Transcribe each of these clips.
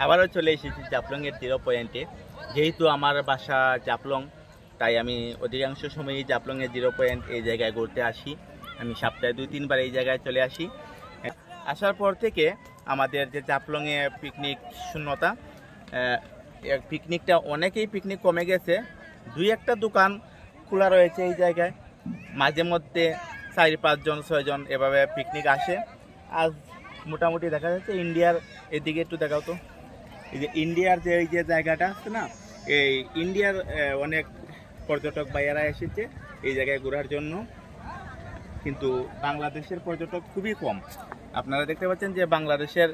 আবারও চলে এসেছি জাফলংয়ের 0 পয়েন্টে। যেহেতু আমার বাসা জাফলং, তাই আমি অধিকাংশ সময়ই জাফলংয়ের 0 পয়েন্ট এই জায়গায় ঘুরতে আসি। আমি সপ্তাহে 2-3 বার এই জায়গায় চলে আসি। আসার পর থেকে আমাদের যে জাফলংয়ে পিকনিক শূন্যতা, পিকনিকটা অনেকেই পিকনিক কমে গেছে। 2-1টা দোকান খোলা রয়েছে এই জায়গায়। মাঝে মধ্যে 4-5 জন 6 জন এভাবে পিকনিক আসে। আজ মোটামুটি দেখা যাচ্ছে ইন্ডিয়ার এদিকে একটু দেখাও তো। এই যে ইন্ডিয়ার যে এই যে জায়গাটা আছে না, এই ইন্ডিয়ার অনেক পর্যটক ভাইয়েরা এসেছে এই জায়গায় ঘোরার জন্য, কিন্তু বাংলাদেশের পর্যটক খুবই কম। আপনারা দেখতে পাচ্ছেন যে বাংলাদেশের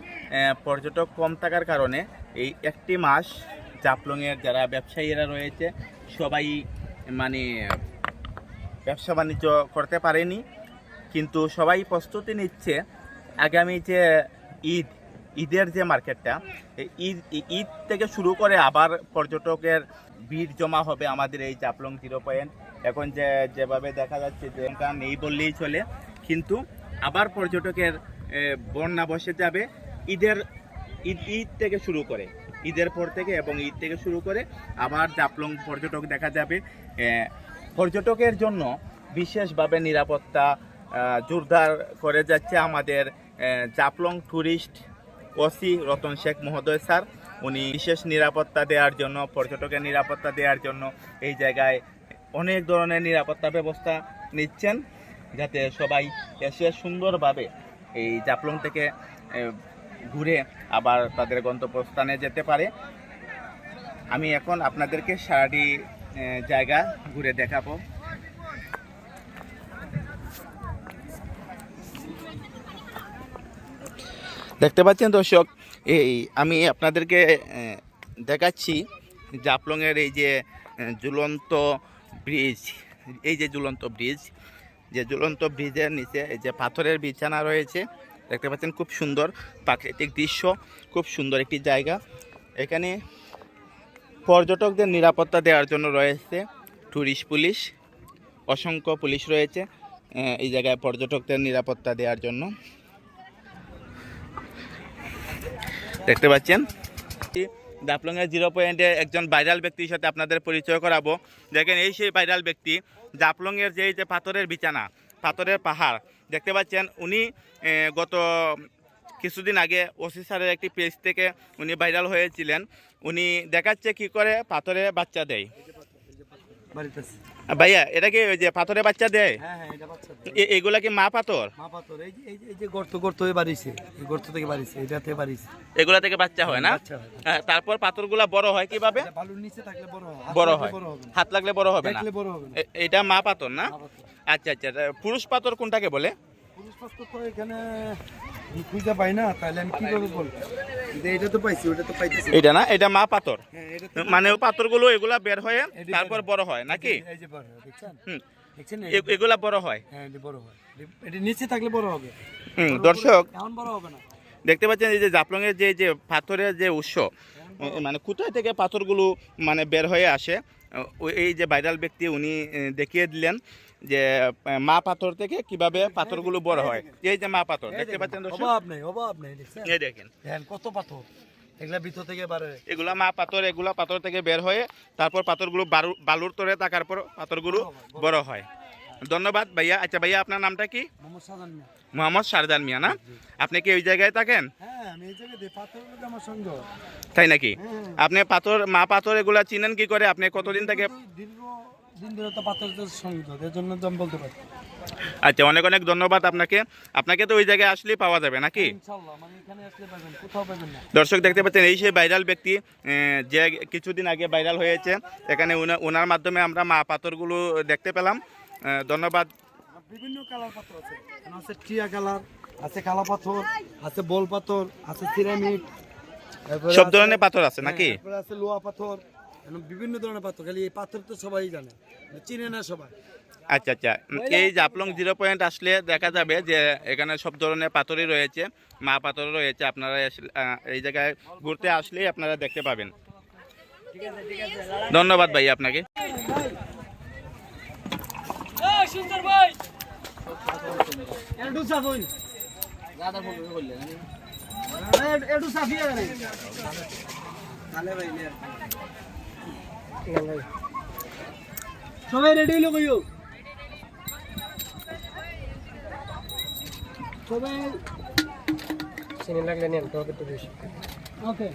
পর্যটক কম থাকার কারণে এই একটি মাস জাফলংয়ের যারা ব্যবসায়ীরা রয়েছে সবাই মানে ব্যবসা বাণিজ্য করতে পারেনি, কিন্তু সবাই প্রস্তুতি নিচ্ছে আগামী যে ঈদের যে মার্কেটটা, ঈদ থেকে শুরু করে আবার পর্যটকের ভিড় জমা হবে আমাদের এই জাফলং 0 পয়েন্ট। এখন যেভাবে দেখা যাচ্ছে যে নেই বললেই চলে, কিন্তু আবার পর্যটকের বন্যা বসে যাবে ঈদ থেকে শুরু করে, ঈদের পর থেকে এবং ঈদ থেকে শুরু করে আবার জাফলং পর্যটক দেখা যাবে। পর্যটকের জন্য বিশেষভাবে নিরাপত্তা জোরদার করে যাচ্ছে আমাদের জাফলং ট্যুরিস্ট ওসি রতন শেখ মহোদয় স্যার। উনি বিশেষ নিরাপত্তা দেওয়ার জন্য, পর্যটকের নিরাপত্তা দেওয়ার জন্য এই জায়গায় অনেক ধরনের নিরাপত্তা ব্যবস্থা নিচ্ছেন, যাতে সবাই এসে সুন্দরভাবে এই জাফলং থেকে ঘুরে আবার তাদের গন্তব্যস্থানে যেতে পারে। আমি এখন আপনাদেরকে সারাটি জায়গা ঘুরে দেখাবো। দেখতে পাচ্ছেন দর্শক, এই আমি আপনাদেরকে দেখাচ্ছি জাফলংয়ের এই যে ঝুলন্ত ব্রিজ, এই যে ঝুলন্ত ব্রিজের নিচে এই যে পাথরের বিছানা রয়েছে, দেখতে পাচ্ছেন খুব সুন্দর প্রাকৃতিক দৃশ্য, খুব সুন্দর একটি জায়গা। এখানে পর্যটকদের নিরাপত্তা দেওয়ার জন্য রয়েছে ট্যুরিস্ট পুলিশ, অসংখ্য পুলিশ রয়েছে এই জায়গায় পর্যটকদের নিরাপত্তা দেওয়ার জন্য। দেখতে পাচ্ছেন জাফলংয়ের 0 পয়েন্টে একজন ভাইরাল ব্যক্তির সাথে আপনাদের পরিচয় করাবো। দেখেন এই সেই ভাইরাল ব্যক্তি, জাফলংয়ের যে পাথরের বিছানা, পাথরের পাহাড় দেখতে পাচ্ছেন। উনি গত কিছুদিন আগে ওসি স্যারের একটি পেজ থেকে উনি ভাইরাল হয়েছিলেন। উনি দেখাচ্ছে কি করে পাথরে বাচ্চা দেয়। ভাইয়া, এটা কি ওই যে পাথরে বাচ্চা দেয়? এগুলা কি মা পাথর? এই যে গর্ত বাড়িছে, এই গর্ত থেকে বাড়িছে, এটাতে বাড়িছে, এগুলা থেকে বাচ্চা হয় না? তারপর পাথরগুলা বড় হয় কিভাবে? বালুর নিচে থাকলে বড় হয়, হাত লাগলে বড় হবে না। এটা মা পাথর না? আচ্ছা আচ্ছা। পুরুষ পাথর কোনটাকে বলে? পুরুষ পাথর তো এখানে খুঁজে পাই না, তাহলে আমি কি করে বলবো? এটা তো পাইছি, ওটা তো পাইতেছি। এটা না, এটা মা পাথর। মানে পাথরগুলো এগুলা বের হয়ে তারপর বড় হয় নাকি? এই যে বড় হয়, দেখছেন? দেখছেন এগুলা বড় হয়? হ্যাঁ, এটা বড় হয়। এটা নিচে থাকলে বড় হবে। দর্শক এখন বড় হবে না। দেখতে পাচ্ছেন এই যে জাফলংয়ের যে পাথরের যে উৎস, মানে কোথায় থেকে পাথরগুলো মানে বের হয়ে আসে, এই যে ভাইরাল ব্যক্তি উনি দেখিয়ে দিলেন যে মা পাথর থেকে কিভাবে পাথরগুলো বড় হয়। এই যে মা পাথর দেখতে পাচ্ছেন দর্শক, অভাব নেই দেখছেন? এই দেখেন কত পাথর, এগুলা ভিতর থেকে বাড়ে, এগুলা মা পাথর, এগুলা পাথর থেকে বের হয়ে তারপর পাথরগুলো বালুর তরে থাকার পর পাথরগুলো বড় হয়। ধন্যবাদ ভাইয়া। আচ্ছা ভাইয়া, আপনার নামটা কি? মোহাম্মদ শারজান মিয়া না? আপনি কি ওই জায়গায় থাকেন? তাই নাকি? আপনি মা পাথর এগুলা চিনেন কি করে? আপনি কতদিন থেকে? আচ্ছা, অনেক অনেক ধন্যবাদ আপনাকে। আপনাকে তো ওই জায়গায় আসলেই পাওয়া যাবে নাকি? দর্শক দেখতে পাচ্ছেন এই সেই ভাইরাল ব্যক্তি যে কিছুদিন আগে ভাইরাল হয়েছে। এখানে ওনার মাধ্যমে আমরা মা পাথরগুলো দেখতে পেলাম। ধন্যবাদ। বিভিন্ন কালার পাথর আছে, টিয়া কালার আছে, কালা পাথর আছে, বল পাথর আছে, সিরামিক, সব ধরনের পাথর আছে নাকি? আছে লোহা পাথর, বিভিন্ন ধরনের পাথর। খালি এই পাথর তো সবাই জানে, চিনে না সবাই। আচ্ছা আচ্ছা। এই জাফলং 0 পয়েন্ট আসলে দেখা যাবে যে এখানে সব ধরনের পাথরই রয়েছে, মা পাথর রয়েছে। আপনারা এই জায়গায় ঘুরতে আসলেই আপনারা দেখতে পাবেন। ধন্যবাদ ভাই আপনাকে। সুন্দর ভাই একটু সাফিয়ে নেই সবাই রেডি হইলো কইও সবাই চিনি লাগলে নেন টক একটু বেশি ওকে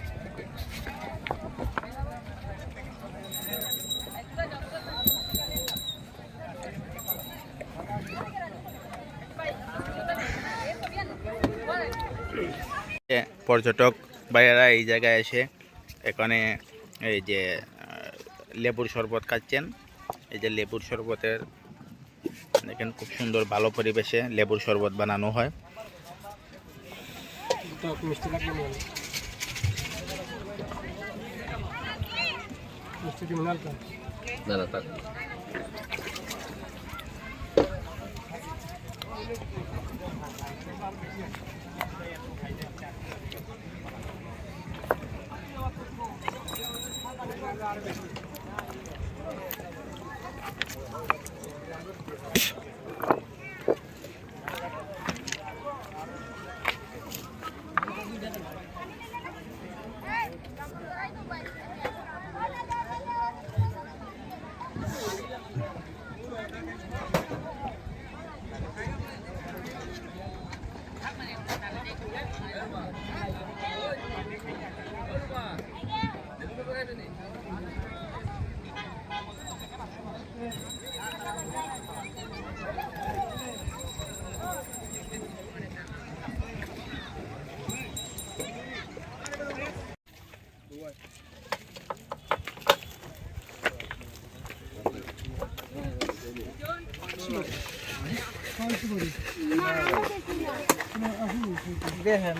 পর্যটক ভাইয়েরা এই জায়গায় এসে এখানে এই যে লেবুর শরবত খাচ্ছেন। এই যে লেবুর শরবতের দেখেন খুব সুন্দর ভালো পরিবেশে লেবুর শরবত বানানো হয়। মিষ্টি লাগলে নেন মিষ্টি দিন না না থাক দেখেন